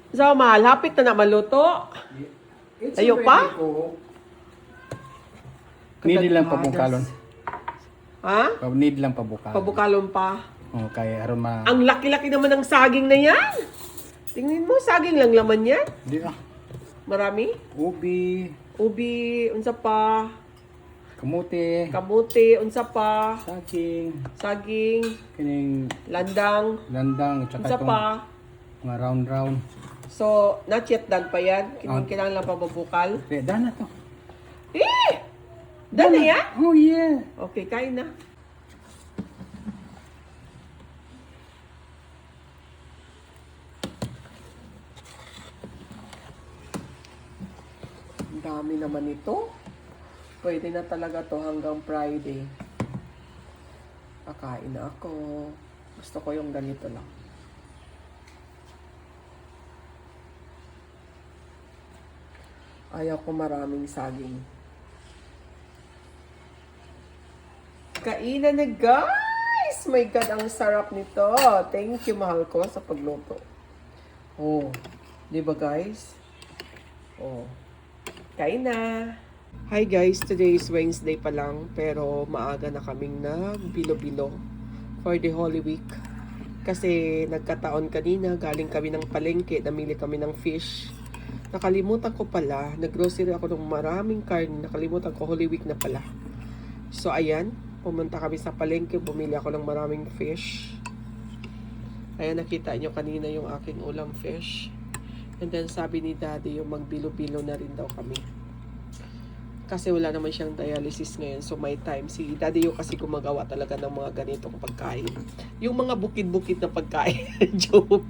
So, malapit na maluto. Ayo pa? Need lang pabukalon. Ha? Need lang pabukalon. Pabukalon pa. Oh, kaya aron ma... Ang laki-laki naman ng saging na yan. Tingnan mo, saging lang laman yan. Di ah. Marami. Ubi, Ubi, unsa pa. kamote, Kamuti, unsa pa. saging, Saging, kining landang, landang, tsaka unsa itong pa. mga round-round. So, not yet done pa yan. Kailangan lang pababukal. Kaya dana to. Eh! Done na yan? Oh yeah. Okay, kain na. Ang dami naman ito. Pwede na talaga to hanggang Friday. Kakain na ako. Gusto ko yung ganito lang. Ayaw ko maraming saging. Kainan na guys! My God, ang sarap nito. Thank you, mahal ko, sa pagluto. Oh, di ba guys? Oh, kain na. Hi guys, today is Wednesday pa lang, pero maaga na kaming bilo-bilo for the Holy Week. Kasi nagkataon kanina, galing kami ng palengke, namili kami ng fish. Nakalimutan ko pala, naggrocery ako ng maraming karne, nakalimutan ko Holy Week na pala. So ayan, pumunta kami sa palengke, bumili ako ng maraming fish. Ayan, nakita nyo kanina yung aking ulam fish. And then sabi ni Daddy yung magbilo-bilo na rin daw kami. Kasi wala naman siyang dialysis ngayon, so may time. Si Daddy yung kasi gumagawa talaga ng mga ganitong pagkain. Yung mga bukid-bukid na pagkain. Joke.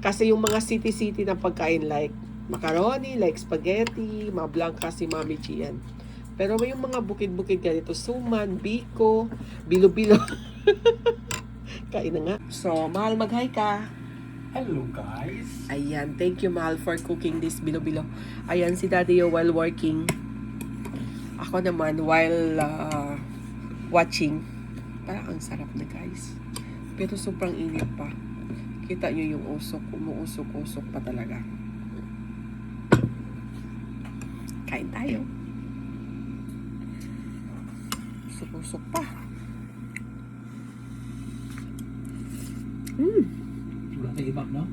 Kasi yung mga city-city na pagkain like macaroni, like spaghetti, mga blanca si Mami Gian. Pero may yung mga bukid-bukid ganito, suman, biko, bilo-bilo. Kain na nga. So, Mahal, mag-hi ka. Hello guys. Ayan, thank you Mahal for cooking this bilo-bilo. Ayan, si Daddy yung while working. Ako naman, while watching. Parang ang sarap na guys. Pero sobrang init pa. Kita nyo yung usok, umuusok-usok pa talaga. Kain tayo. Usok-usok pa. Wala tayong ibak, no?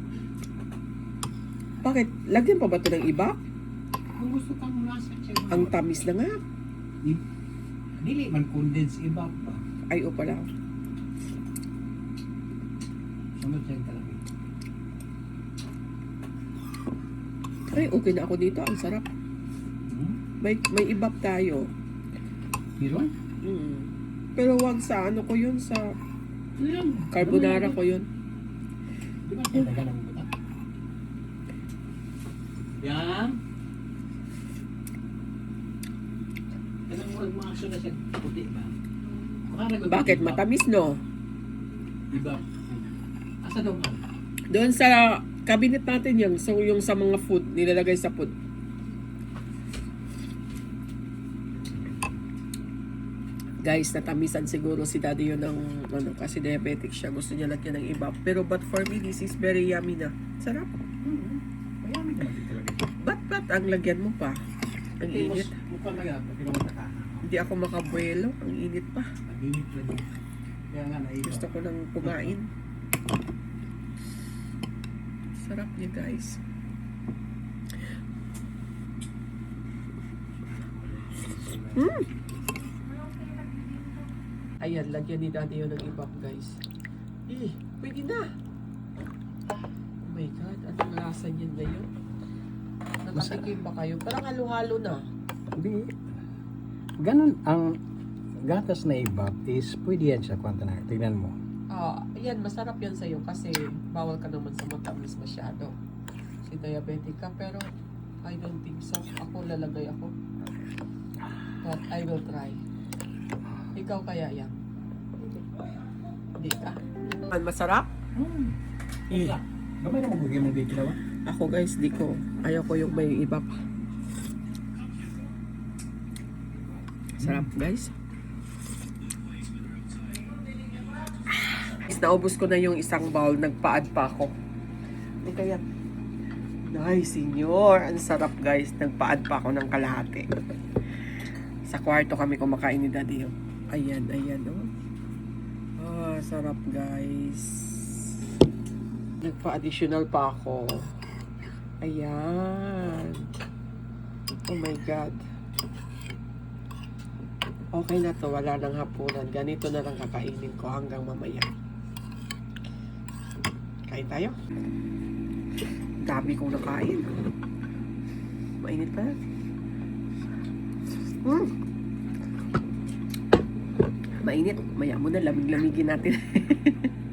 Bakit? Lagyan pa ba ito ng iba? Kung gusto kang lasa, Ang tamis na nga. Dili man condense ibak ba? Ay, o pala. Sunod siya talaga. Ay, okay na ako dito. Ang sarap. May ibap tayo. Meron? Pero wag sa ano ko yun, sa carbonara ko yun. Di ba talaga ng buta? Yan. Anong murag mga action na siya puti ba? Bakit? Matamis, no? Diba? Asa daw man? Doon sa cabinet natin yan. So, yung sa mga food, nilalagay sa food. Guys, natamisan siguro si Daddy yun ng, ano, kasi diabetic siya. Gusto niya lagyan ng iba. Pero, but for me, this is very yummy na. Sarap. Mayami naman din talaga. Ba't ang lagyan mo pa? Ang init. Mukha na yan, pero mataka. Hindi ako makabuelo. Ang init pa. Naginip na din. Kaya nga naiba. Gusto ko nang kumain. Sarap niya, guys. Ayan, lagyan ni Daddy yun ng ibang, guys. Pwede na. Oh my God, anong lasa niyan na yun? Nakatikim ba kayo? Parang halo-halo na. Hindi. Ganun ang gatas na ibab is pwede yan siya kwanta na. Tingnan mo. Ayan, masarap yan sa'yo kasi bawal ka naman sa matamis masyado. Si diabetic ka, pero I don't think so. Ako lalagay ako. But I will try. Ikaw kaya yan? Hindi ka. Masarap? Gamay na magbigay mong dito na ba? Ako guys, di ko. Ayaw ko yung may iba pa. Sarap guys. Naubos ko na yung isang bowl. Nagpaad pa ako. Hindi kaya. Ay, senyor. Ang sarap, guys. Nagpaad pa ako ng kalahati. Sa kwarto kami kumakain ni Daddy. Oh. Ayan, ayan, oh. Ah, sarap, guys. Nagpa-additional pa ako. Ayan. Oh my God. Okay na to. Wala nang hapunan. Ganito na lang kakainin ko hanggang mamaya. Kain tayo. Dami kong nakain. Mainit pa. Mainit. Maya mo na, lamig-lamigin natin.